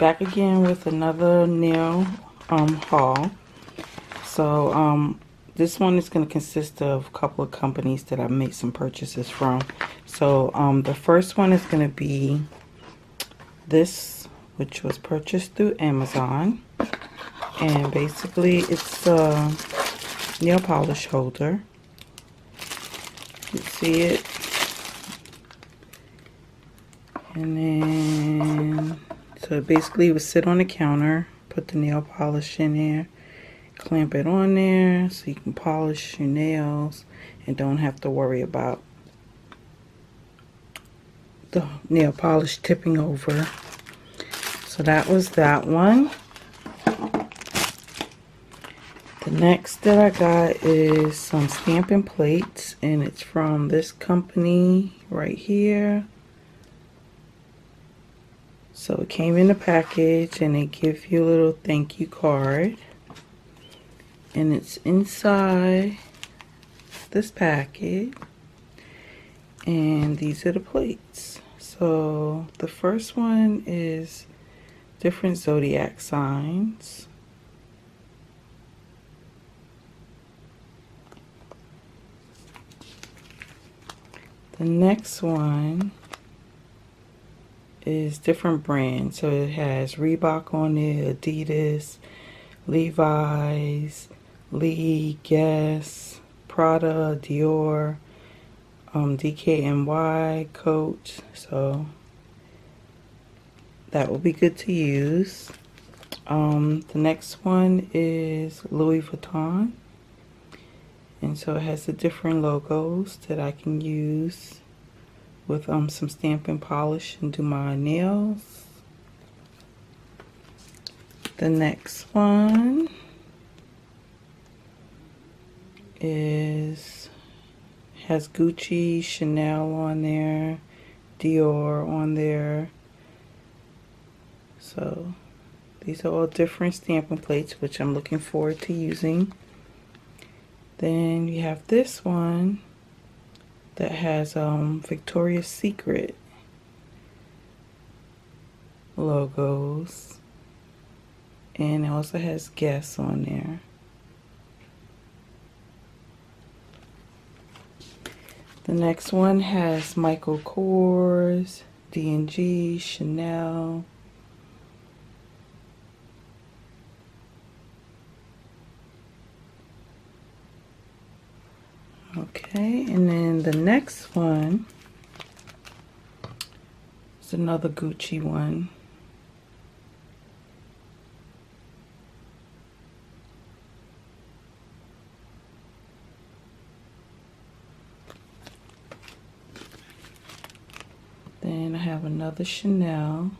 back again with another nail haul. So this one is going to consist of a couple of companies that I made some purchases from. So the first one is going to be this, which was purchased through Amazon, and basically it's a nail polish holder. You see it, and then so basically it would sit on the counter, put the nail polish in there, clamp it on there so you can polish your nails and don't have to worry about the nail polish tipping over. So that was that one. The next that I got is some stamping plates, and it's from this company right here. So it came in a package, and they give you a little thank you card, and it's inside this package, and these are the plates. So the first one is different zodiac signs. The next one is different brands. So it has Reebok on there, Adidas, Levi's, Lee, Guess, Prada, Dior, DKNY, Coach. So that will be good to use. The next one is Louis Vuitton. And so it has the different logos that I can use with some stamping polish and do my nails. The next one has Gucci, Chanel on there, Dior on there. So these are all different stamping plates, which I'm looking forward to using. Then you have this one that has Victoria's Secret logos, and it also has Guess on there. The next one has Michael Kors, D&G, Chanel. Okay, and then the next one is another Gucci one. Then I have another Chanel.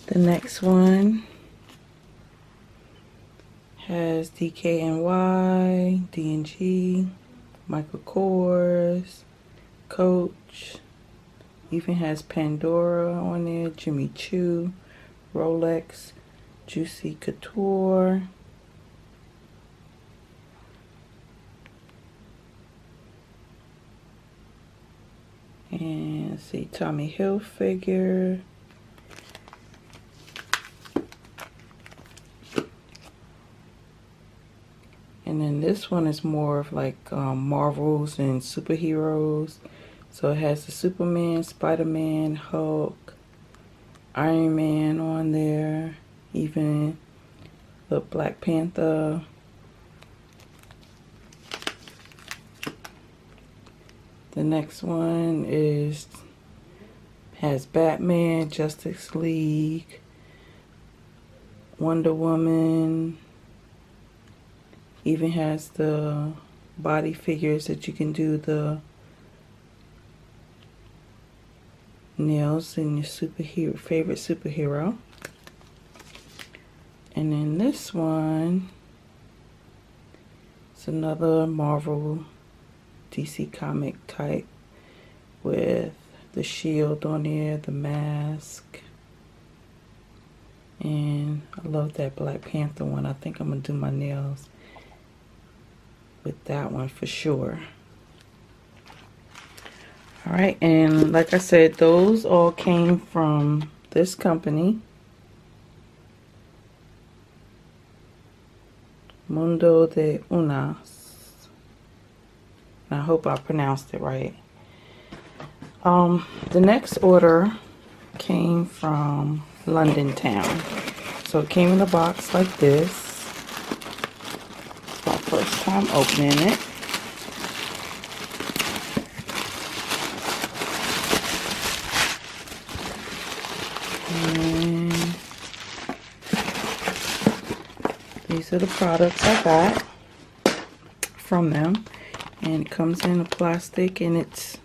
The next one has DKNY, D&G, Michael Kors, Coach, even has Pandora on there, Jimmy Choo, Rolex, Juicy Couture, and let's see, Tommy Hilfiger. And then this one is more of like Marvels and superheroes. So it has the Superman, Spider-Man, Hulk, Iron Man on there, even the Black Panther. The next one has Batman, Justice League, Wonder Woman. Even has the body figures that you can do the nails in your favorite superhero. And then this one is another Marvel DC comic type with the shield on there, the mask. And I love that Black Panther one. I think I'm gonna do my nails with that one for sure. Alright, and like I said, those all came from this company, Mundo de Unas. I hope I pronounced it right. The next order came from London Town. So it came in a box like this. It's my first time opening it. And these are the products I got from them. And it comes in a plastic, and it's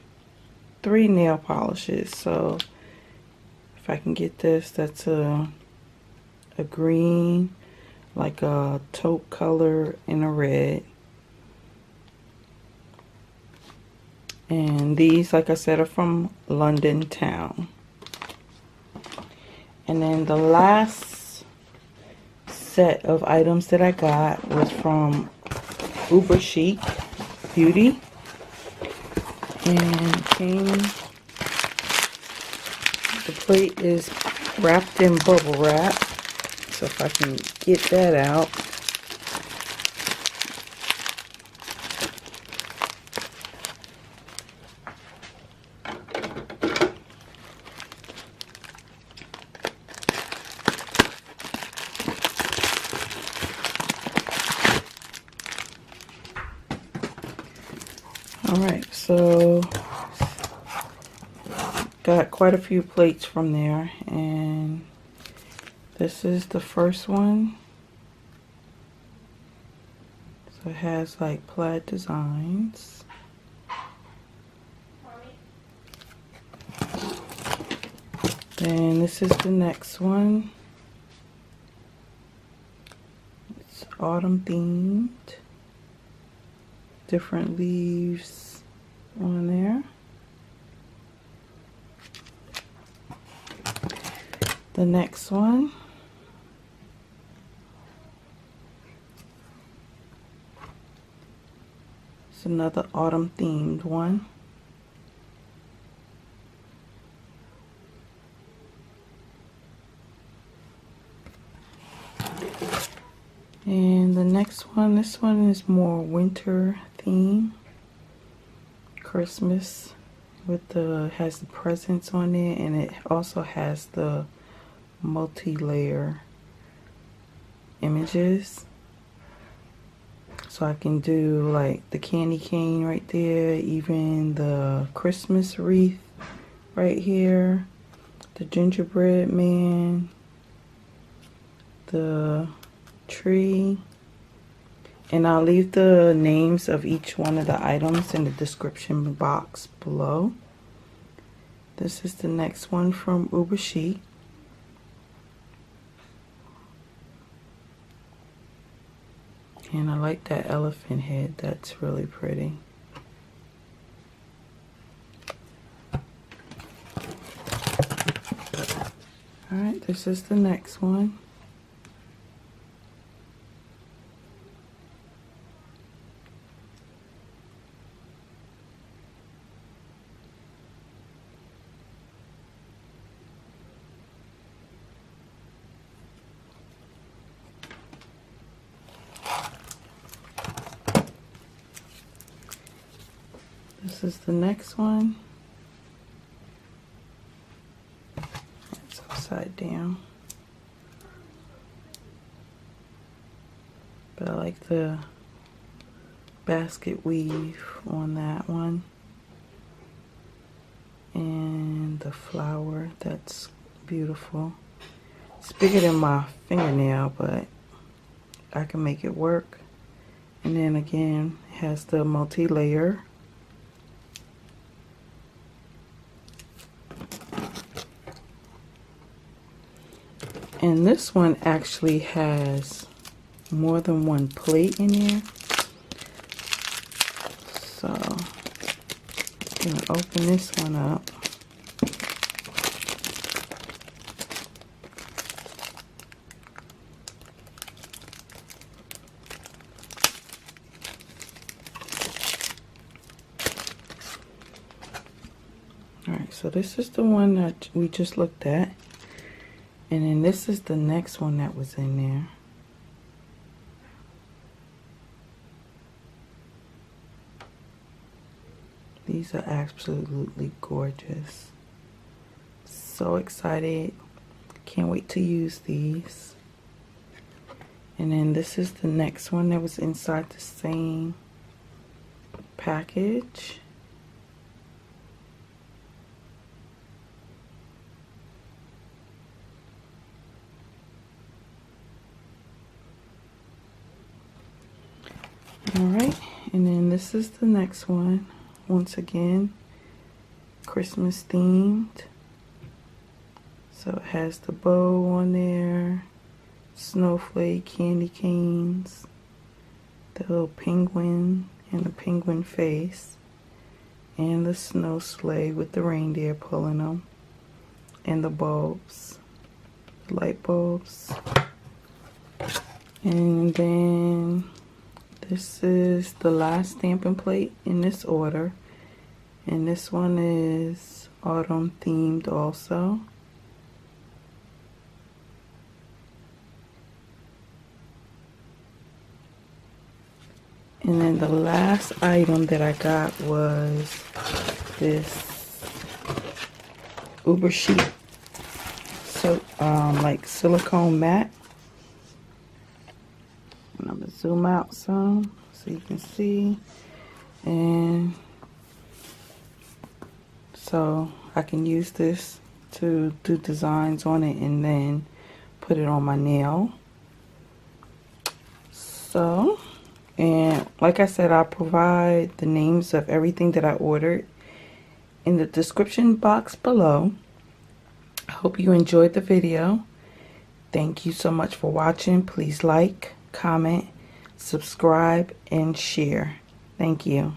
3 nail polishes. So if I can get this, that's a green, like a taupe color, and a red. And these, like I said, are from London Town. And then the last set of items that I got was from Uber Chic Beauty. And the plate is wrapped in bubble wrap. So if I can get that out. Alright, so got quite a few plates from there, and this is the first one. So it has like plaid designs. Then this is the next one. It's autumn themed. Different leaves on there. The next one, it's another autumn themed one. And the next one, this one is more winter theme, Christmas, with has the presents on it, and it also has the multi-layer images. So I can do like the candy cane right there, even the Christmas wreath right here, the gingerbread man, the tree. And I'll leave the names of each one of the items in the description box below. This is the next one from Uber Chic. And I like that elephant head, that's really pretty. Alright, this is the next one. This is the next one. It's upside down. But I like the basket weave on that one. And the flower, that's beautiful. It's bigger than my fingernail, but I can make it work. And then again, it has the multi-layer. And this one actually has more than one plate in here. So I'm gonna open this one up. so this is the one that we just looked at. And then this is the next one that was in there. These are absolutely gorgeous. So excited. Can't wait to use these. And then this is the next one that was inside the same package. Alright, and then this is the next one. Once again, Christmas themed. So it has the bow on there, snowflake, candy canes, the little penguin and the penguin face, and the snow sleigh with the reindeer pulling them, and the bulbs, the light bulbs. And then this is the last stamping plate in this order, and this one is autumn themed also. And then the last item that I got was this Uber sheet, so like silicone mat. And I'm gonna zoom out some so you can see. And so I can use this to do designs on it and then put it on my nail. So, and like I said, I'll provide the names of everything that I ordered in the description box below. I hope you enjoyed the video. Thank you so much for watching. Please like, comment, subscribe, and share. Thank you.